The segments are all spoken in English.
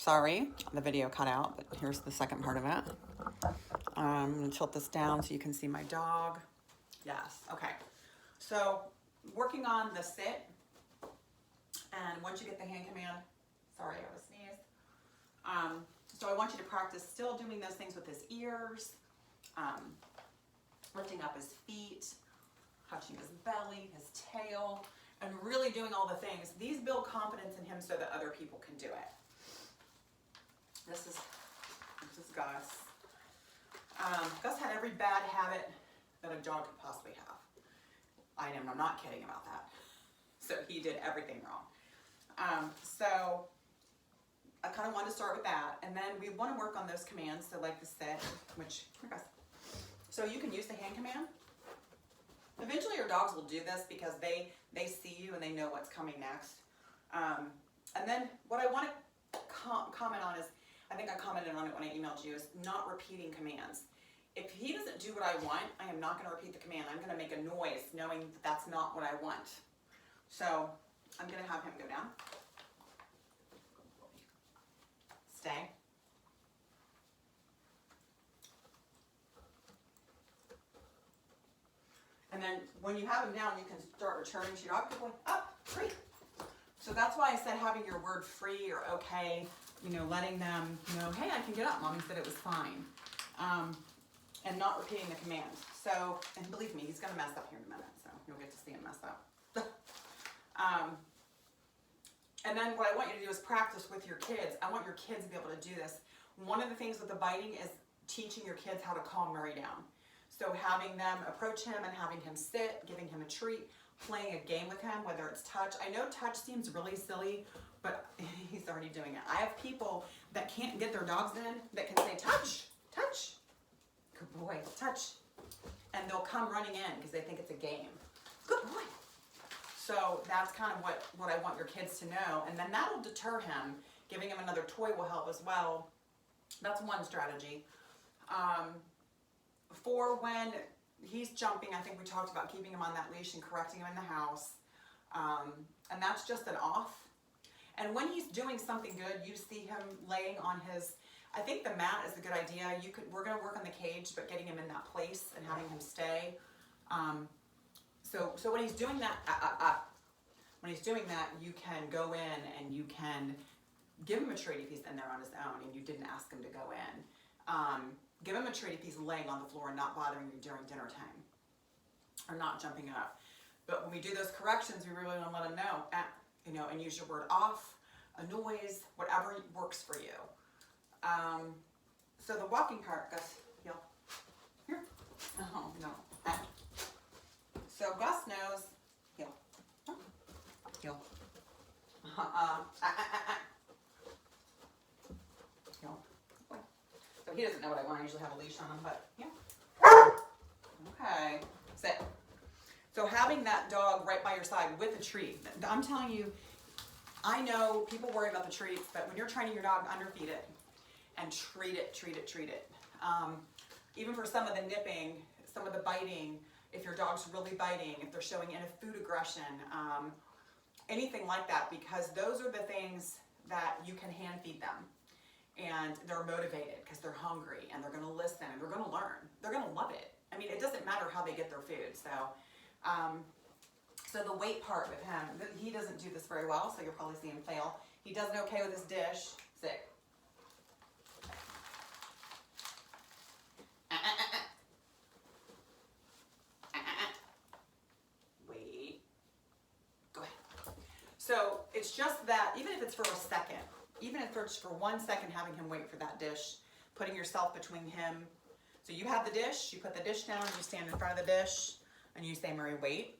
Sorry, the video cut out, but here's the second part of it. I'm going to tilt this down so you can see my dog. Yes, okay. So working on the sit, and once you get the hand command, sorry, I was sneezed. So I want you to practice still doing those things with his ears, lifting up his feet, touching his belly, his tail, and really doing all the things. These build confidence in him so that other people can do it. This is Gus. Gus had every bad habit that a dog could possibly have. I'm not kidding about that. So he did everything wrong. So I kind of wanted to start with that, and then we want to work on those commands. So like the sit, which here Gus. So you can use the hand command. Eventually your dogs will do this because they see you and they know what's coming next. And then what I want to comment on is, I think I commented on it when I emailed you, is not repeating commands. If he doesn't do what I want, I am not going to repeat the command. I'm going to make a noise knowing that that's not what I want. So I'm going to have him go down. Stay. And then when you have him down, you can start returning to your dog. Good boy. Up. Free. So that's why I said having your word free or okay, letting them know, hey, I can get up. Mommy said it was fine. And not repeating the command. So, and believe me, he's going to mess up here in a minute. So you'll get to see him mess up. And then what I want you to do is practice with your kids. I want your kids to be able to do this. One of the things with the biting is teaching your kids how to calm Murray down. So having them approach him and having him sit, giving him a treat, playing a game with him, whether it's touch. I know touch seems really silly, but he's already doing it. I have people that can't get their dogs in that can say, touch, touch. Good boy, touch. And they'll come running in because they think it's a game. Good boy. So that's kind of what I want your kids to know. And then that'll deter him. Giving him another toy will help as well. That's one strategy. For when he's jumping, I think we talked about keeping him on that leash and correcting him in the house. And that's just an off. And when he's doing something good, you see him laying on his, I think the mat is a good idea. We're going to work on the cage, but getting him in that place and having him stay. So when he's doing that, you can go in and you can give him a treat if he's in there on his own and you didn't ask him to go in. Give him a treat if he's laying on the floor and not bothering you during dinner time or not jumping up. But when we do those corrections, we really want to let him know, and use your word off, a noise, whatever works for you. So the walking part, Gus, heel. Here. Oh, no. So Gus knows, heel. Heel. Heel. So he doesn't know what I want. I usually have a leash on him, but yeah. Okay. Sit. So having that dog right by your side with a treat. I'm telling you, I know people worry about the treats, but when you're training your dog, underfeed it and treat it. Even for some of the nipping, some of the biting, if your dog's really biting, if they're showing food aggression, anything like that, because those are the things that you can hand feed them. And they're motivated because they're hungry and they're going to listen and they're going to learn. They're going to love it. I mean, it doesn't matter how they get their food. So the weight part with him, he doesn't do this very well, so you'll probably see him fail. He does it okay with his dish. Sit. Wait. Go ahead. So it's just that, even if it's for a second, even if it's for 1 second, having him wait for that dish, putting yourself between him. So you have the dish, you put the dish down, you stand in front of the dish, and you say, Murray, wait.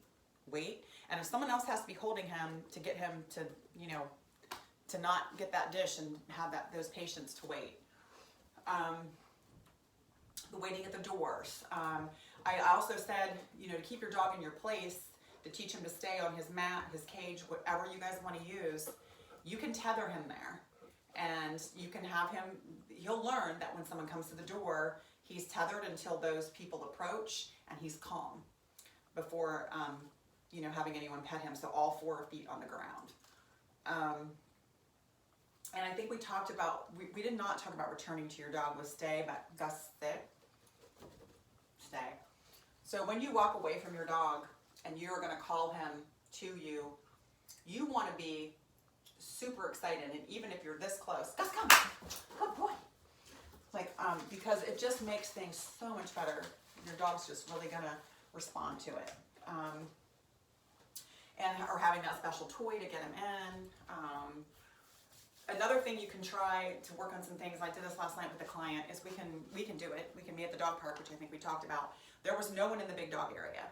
And if someone else has to be holding him to get him to, to not get that dish and have those patience to wait. The waiting at the doors. I also said, to keep your dog in your place, to teach him to stay on his mat, his cage, whatever you guys want to use, you can tether him there. And you can have him, he'll learn that when someone comes to the door, he's tethered until those people approach and he's calm before, having anyone pet him. So all 4 feet on the ground. And I think we talked about, we did not talk about returning to your dog with stay, but stay. So when you walk away from your dog and you're going to call him to you, you want to be super excited. And even if you're this close, Gus, come. Good boy. Like, because it just makes things so much better. Your dog's just really going to respond to it. Or having that special toy to get him in. Another thing you can try to work on some things, I did this last night with a client, is we can do it. We can meet at the dog park, which I think we talked about. There was no one in the big dog area.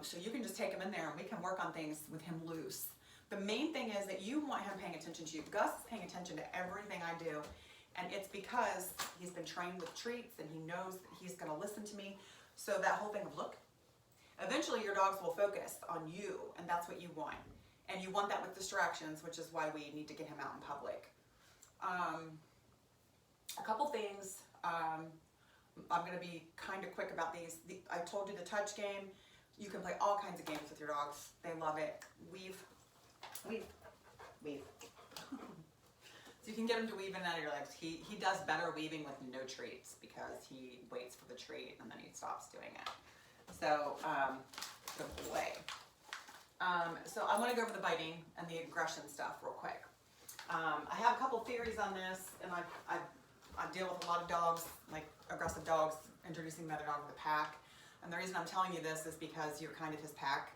So you can just take him in there and we can work on things with him loose. The main thing is that you want him paying attention to you. Gus is paying attention to everything I do. And it's because he's been trained with treats and he knows that he's going to listen to me. So that whole thing of look, eventually your dogs will focus on you, and that's what you want. And you want that with distractions, which is why we need to get him out in public. A couple things, I'm going to be kind of quick about these. I told you the touch game. You can play all kinds of games with your dogs. They love it. Weave. So you can get him to weave in and out of your legs. He does better weaving with no treats because he waits for the treat and then he stops doing it. So, good boy. So I want to go over the biting and the aggression stuff real quick. I have a couple theories on this, and I deal with a lot of dogs, like aggressive dogs, introducing the other dog to the pack. And the reason I'm telling you this is because you're kind of his pack.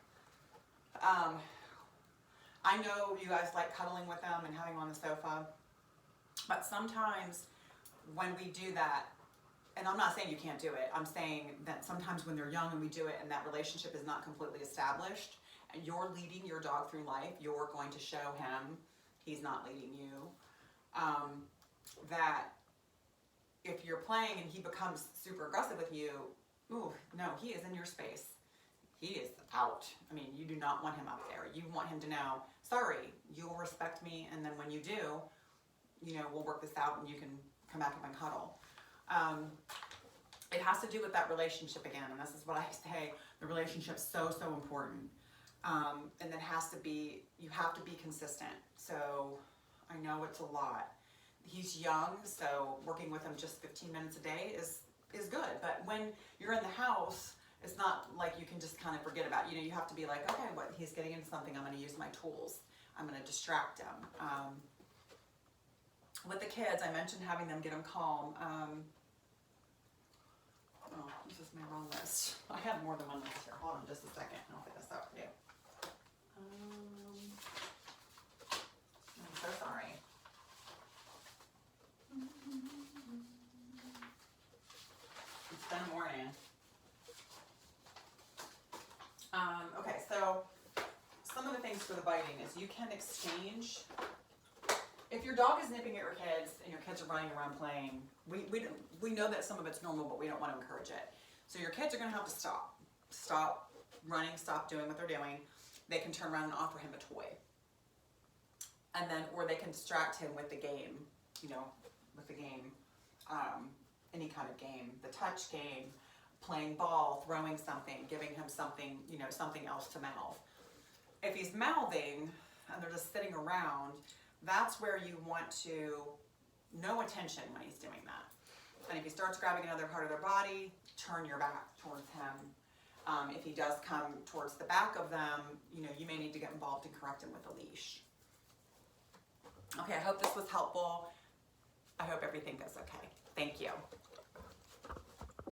I know you guys like cuddling with them and having them on the sofa, but sometimes when we do that, and I'm not saying you can't do it, I'm saying that sometimes when they're young and we do it and that relationship is not completely established, and you're leading your dog through life, you're going to show him he's not leading you. That if you're playing and he becomes super aggressive with you, ooh, no, he is in your space. He is out. I mean, you do not want him up there. You want him to know, sorry, you'll respect me, and then when you do, you know, we'll work this out and you can come back and cuddle. It has to do with that relationship again, and this is what I say, the relationship's so important. And it has to be, you have to be consistent. So I know it's a lot. He's young, so working with him just 15 minutes a day is good. But when you're in the house, it's not like you can just kind of forget about it. You know, you have to be like, okay, what, he's getting into something, I'm going to use my tools. I'm going to distract him. With the kids, I mentioned having them get him calm. Oh, this is my wrong list. I have more than one list here. Hold on just a second, and I'll get this out for you. I'm so sorry. It's been a morning. Okay, so some of the things for the biting is you can exchange. If your dog is nipping at your kids and your kids are running around playing, we know that some of it's normal, but we don't want to encourage it. So your kids are going to have to stop running, stop doing what they're doing. They can turn around and offer him a toy. And then, or they can distract him with the game, you know, with the game, any kind of game, the touch game, playing ball, throwing something, giving him something, you know, something else to mouth. If he's mouthing and they're just sitting around, that's where you want to, no attention when he's doing that. And if he starts grabbing another part of their body, turn your back towards him. If he does come towards the back of them, you know, you may need to get involved and correct him with a leash. Okay, I hope this was helpful. I hope everything goes okay. Thank you.